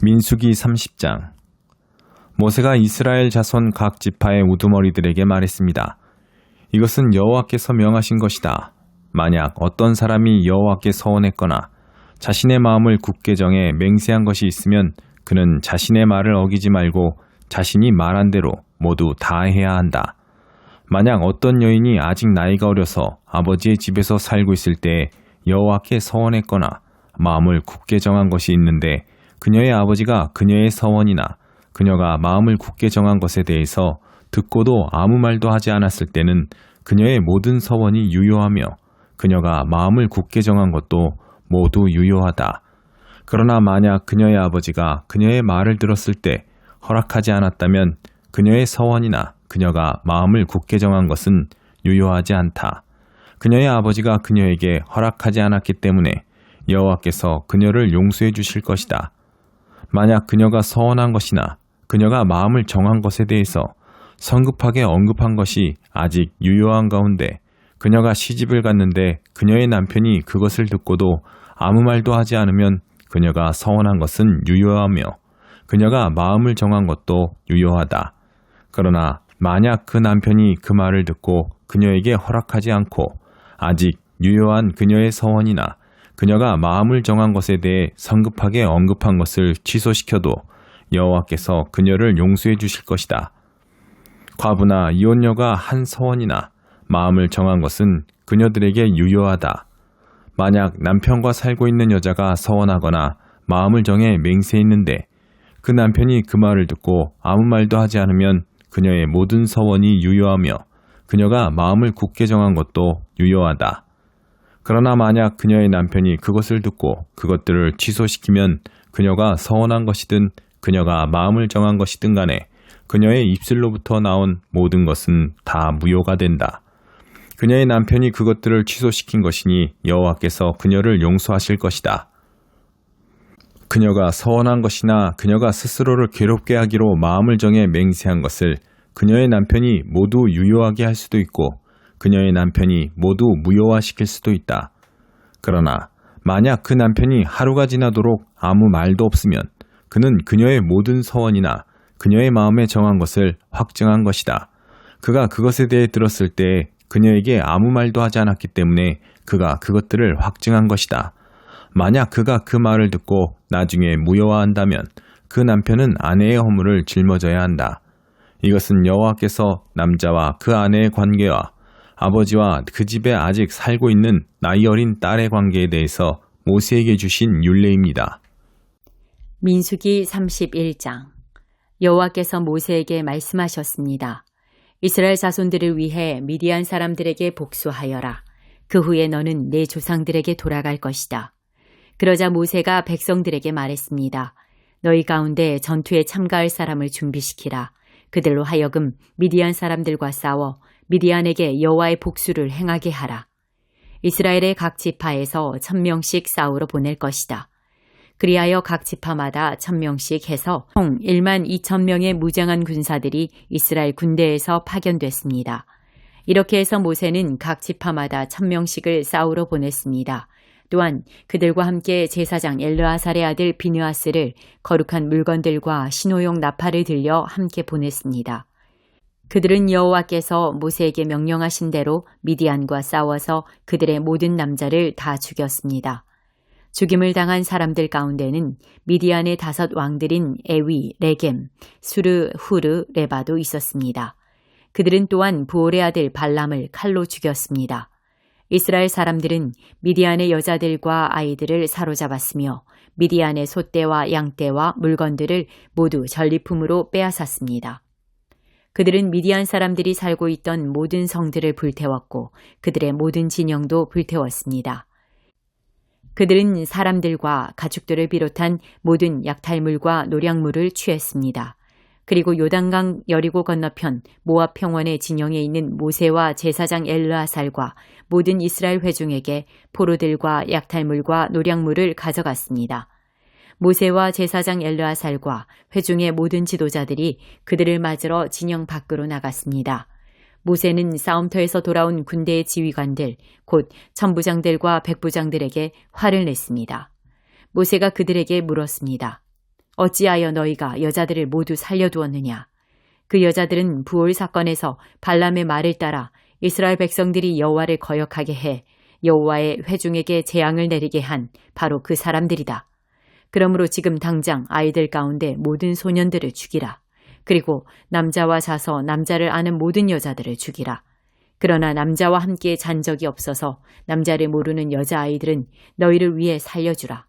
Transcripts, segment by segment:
민수기 30장. 모세가 이스라엘 자손 각 지파의 우두머리들에게 말했습니다. 이것은 여호와께서 명하신 것이다. 만약 어떤 사람이 여호와께 서원했거나 자신의 마음을 굳게 정해 맹세한 것이 있으면 그는 자신의 말을 어기지 말고 자신이 말한 대로 모두 다 해야 한다. 만약 어떤 여인이 아직 나이가 어려서 아버지의 집에서 살고 있을 때 여호와께 서원했거나 마음을 굳게 정한 것이 있는데 그녀의 아버지가 그녀의 서원이나 그녀가 마음을 굳게 정한 것에 대해서 듣고도 아무 말도 하지 않았을 때는 그녀의 모든 서원이 유효하며 그녀가 마음을 굳게 정한 것도 모두 유효하다. 그러나 만약 그녀의 아버지가 그녀의 말을 들었을 때 허락하지 않았다면 그녀의 서원이나 그녀가 마음을 굳게 정한 것은 유효하지 않다. 그녀의 아버지가 그녀에게 허락하지 않았기 때문에 여호와께서 그녀를 용서해 주실 것이다. 만약 그녀가 서원한 것이나 그녀가 마음을 정한 것에 대해서 성급하게 언급한 것이 아직 유효한 가운데 그녀가 시집을 갔는데 그녀의 남편이 그것을 듣고도 아무 말도 하지 않으면 그녀가 서원한 것은 유효하며 그녀가 마음을 정한 것도 유효하다. 그러나 만약 그 남편이 그 말을 듣고 그녀에게 허락하지 않고 아직 유효한 그녀의 서원이나 그녀가 마음을 정한 것에 대해 성급하게 언급한 것을 취소시켜도 여호와께서 그녀를 용서해 주실 것이다. 과부나 이혼녀가 한 서원이나 마음을 정한 것은 그녀들에게 유효하다. 만약 남편과 살고 있는 여자가 서원하거나 마음을 정해 맹세했는데 그 남편이 그 말을 듣고 아무 말도 하지 않으면 그녀의 모든 서원이 유효하며 그녀가 마음을 굳게 정한 것도 유효하다. 그러나 만약 그녀의 남편이 그것을 듣고 그것들을 취소시키면 그녀가 서원한 것이든 그녀가 마음을 정한 것이든 간에 그녀의 입술로부터 나온 모든 것은 다 무효가 된다. 그녀의 남편이 그것들을 취소시킨 것이니 여호와께서 그녀를 용서하실 것이다. 그녀가 서원한 것이나 그녀가 스스로를 괴롭게 하기로 마음을 정해 맹세한 것을 그녀의 남편이 모두 유효하게 할 수도 있고 그녀의 남편이 모두 무효화시킬 수도 있다. 그러나 만약 그 남편이 하루가 지나도록 아무 말도 없으면 그는 그녀의 모든 서원이나 그녀의 마음에 정한 것을 확증한 것이다. 그가 그것에 대해 들었을 때 그녀에게 아무 말도 하지 않았기 때문에 그가 그것들을 확증한 것이다. 만약 그가 그 말을 듣고 나중에 무효화한다면 그 남편은 아내의 허물을 짊어져야 한다. 이것은 여호와께서 남자와 그 아내의 관계와 아버지와 그 집에 아직 살고 있는 나이 어린 딸의 관계에 대해서 모세에게 주신 율례입니다. 민수기 31장. 여호와께서 모세에게 말씀하셨습니다. 이스라엘 자손들을 위해 미디안 사람들에게 복수하여라. 그 후에 너는 내 조상들에게 돌아갈 것이다. 그러자 모세가 백성들에게 말했습니다. 너희 가운데 전투에 참가할 사람을 준비시키라. 그들로 하여금 미디안 사람들과 싸워 미디안에게 여호와의 복수를 행하게 하라. 이스라엘의 각 지파에서 1000명씩 싸우러 보낼 것이다. 그리하여 각 지파마다 1000명씩 해서 총 12,000명의 무장한 군사들이 이스라엘 군대에서 파견됐습니다. 이렇게 해서 모세는 각 지파마다 1000명씩을 싸우러 보냈습니다. 또한 그들과 함께 제사장 엘르아살의 아들 비느하스를 거룩한 물건들과 신호용 나팔을 들려 함께 보냈습니다. 그들은 여호와께서 모세에게 명령하신 대로 미디안과 싸워서 그들의 모든 남자를 다 죽였습니다. 죽임을 당한 사람들 가운데는 미디안의 5 왕들인 에위, 레겜, 수르, 후르, 레바도 있었습니다. 그들은 또한 부올의 아들 발람을 칼로 죽였습니다. 이스라엘 사람들은 미디안의 여자들과 아이들을 사로잡았으며 미디안의 소떼와 양떼와 물건들을 모두 전리품으로 빼앗았습니다. 그들은 미디안 사람들이 살고 있던 모든 성들을 불태웠고 그들의 모든 진영도 불태웠습니다. 그들은 사람들과 가축들을 비롯한 모든 약탈물과 노략물을 취했습니다. 그리고 요단강 여리고 건너편 모압 평원의 진영에 있는 모세와 제사장 엘르아살과 모든 이스라엘 회중에게 포로들과 약탈물과 노략물을 가져갔습니다. 모세와 제사장 엘르아살과 회중의 모든 지도자들이 그들을 맞으러 진영 밖으로 나갔습니다. 모세는 싸움터에서 돌아온 군대의 지휘관들, 곧 천부장들과 백부장들에게 화를 냈습니다. 모세가 그들에게 물었습니다. 어찌하여 너희가 여자들을 모두 살려두었느냐? 그 여자들은 부올 사건에서 발람의 말을 따라 이스라엘 백성들이 여호와를 거역하게 해 여호와의 회중에게 재앙을 내리게 한 바로 그 사람들이다. 그러므로 지금 당장 아이들 가운데 모든 소년들을 죽이라. 그리고 남자와 자서 남자를 아는 모든 여자들을 죽이라. 그러나 남자와 함께 잔 적이 없어서 남자를 모르는 여자아이들은 너희를 위해 살려주라.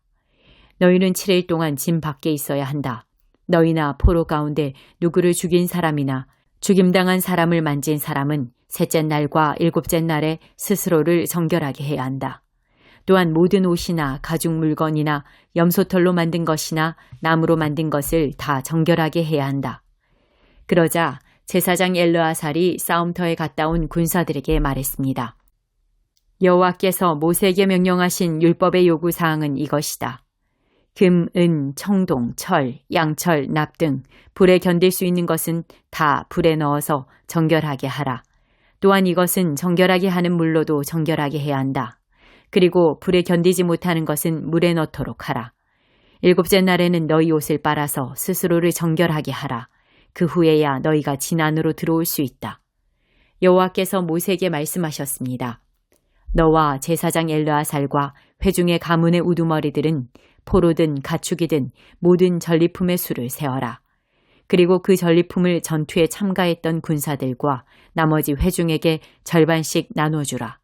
너희는 7일 동안 짐 밖에 있어야 한다. 너희나 포로 가운데 누구를 죽인 사람이나 죽임당한 사람을 만진 사람은 셋째 날과 일곱째 날에 스스로를 정결하게 해야 한다. 또한 모든 옷이나 가죽 물건이나 염소털로 만든 것이나 나무로 만든 것을 다 정결하게 해야 한다. 그러자 제사장 엘르아살이 싸움터에 갔다 온 군사들에게 말했습니다. 여호와께서 모세에게 명령하신 율법의 요구사항은 이것이다. 금, 은, 청동, 철, 양철, 납 등 불에 견딜 수 있는 것은 다 불에 넣어서 정결하게 하라. 또한 이것은 정결하게 하는 물로도 정결하게 해야 한다. 그리고 불에 견디지 못하는 것은 물에 넣도록 하라. 일곱째 날에는 너희 옷을 빨아서 스스로를 정결하게 하라. 그 후에야 너희가 진 안으로 들어올 수 있다. 여호와께서 모세에게 말씀하셨습니다. 너와 제사장 엘르아살과 회중의 가문의 우두머리들은 포로든 가축이든 모든 전리품의 수를 세어라. 그리고 그 전리품을 전투에 참가했던 군사들과 나머지 회중에게 절반씩 나눠주라.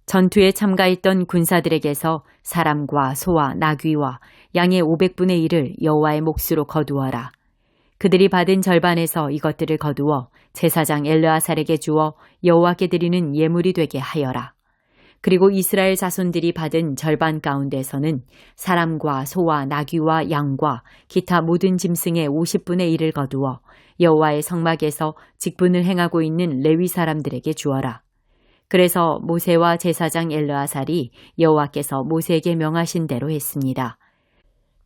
전투에 참가했던 군사들에게서 사람과 소와 나귀와 양의 500분의 1을 여호와의 몫으로 거두어라. 그들이 받은 절반에서 이것들을 거두어 제사장 엘르아살에게 주어 여호와께 드리는 예물이 되게 하여라. 그리고 이스라엘 자손들이 받은 절반 가운데서는 사람과 소와 나귀와 양과 기타 모든 짐승의 50분의 1을 거두어 여호와의 성막에서 직분을 행하고 있는 레위 사람들에게 주어라. 그래서 모세와 제사장 엘르아살이 여호와께서 모세에게 명하신 대로 했습니다.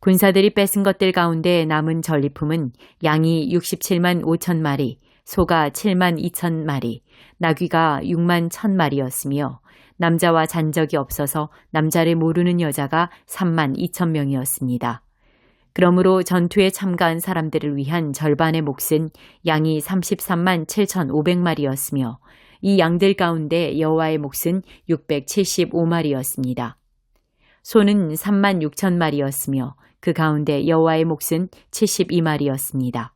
군사들이 뺏은 것들 가운데 남은 전리품은 양이 67만 5천 마리, 소가 7만 2천 마리, 나귀가 6만 1천 마리였으며 남자와 잔 적이 없어서 남자를 모르는 여자가 3만 2천 명이었습니다. 그러므로 전투에 참가한 사람들을 위한 절반의 몫은 양이 33만 7,500마리였으며 이 양들 가운데 여호와의 몫은 675마리였습니다. 소는 3만 6천 마리였으며 그 가운데 여호와의 몫은 72마리였습니다.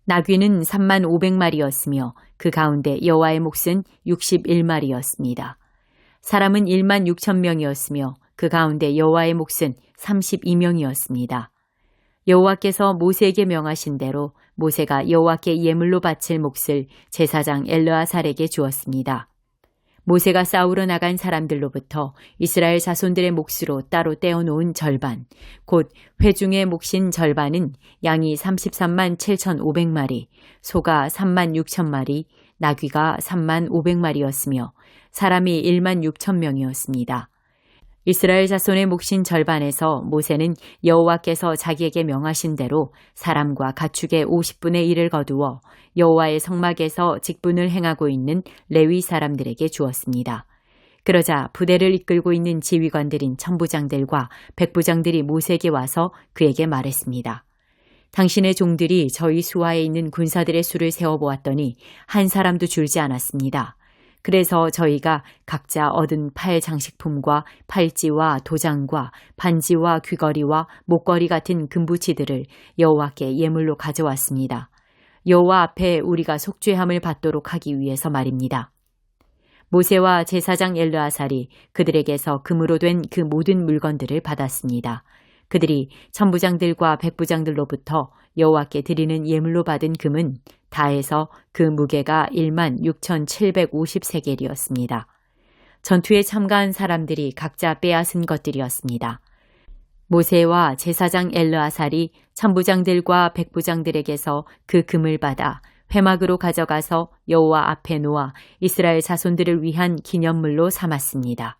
나귀는 3만 500마리였으며 그 가운데 여호와의 몫은 61마리였습니다. 사람은 1만 6천 명이었으며 그 가운데 여호와의 몫은 32명이었습니다. 여호와께서 모세에게 명하신 대로 모세가 여호와께 예물로 바칠 몫을 제사장 엘르아살에게 주었습니다. 모세가 싸우러 나간 사람들로부터 이스라엘 자손들의 몫으로 따로 떼어놓은 절반, 곧 회중의 몫인 절반은 양이 33만 7,500마리, 소가 3만 6천 마리, 나귀가 3만 500마리였으며 사람이 1만 6천 명이었습니다. 이스라엘 자손의 몫인 절반에서 모세는 여호와께서 자기에게 명하신 대로 사람과 가축의 50분의 1을 거두어 여호와의 성막에서 직분을 행하고 있는 레위 사람들에게 주었습니다. 그러자 부대를 이끌고 있는 지휘관들인 천부장들과 백부장들이 모세에게 와서 그에게 말했습니다. 당신의 종들이 저희 수하에 있는 군사들의 수를 세어보았더니 한 사람도 줄지 않았습니다. 그래서 저희가 각자 얻은 팔 장식품과 팔찌와 도장과 반지와 귀걸이와 목걸이 같은 금부치들을 여호와께 예물로 가져왔습니다. 여호와 앞에 우리가 속죄함을 받도록 하기 위해서 말입니다. 모세와 제사장 엘르아살이 그들에게서 금으로 된 그 모든 물건들을 받았습니다. 그들이 천부장들과 백부장들로부터 여호와께 드리는 예물로 받은 금은 다 해서 그 무게가 1만 6,750세겔이었습니다. 전투에 참가한 사람들이 각자 빼앗은 것들이었습니다. 모세와 제사장 엘르아살이 천부장들과 백부장들에게서 그 금을 받아 회막으로 가져가서 여호와 앞에 놓아 이스라엘 자손들을 위한 기념물로 삼았습니다.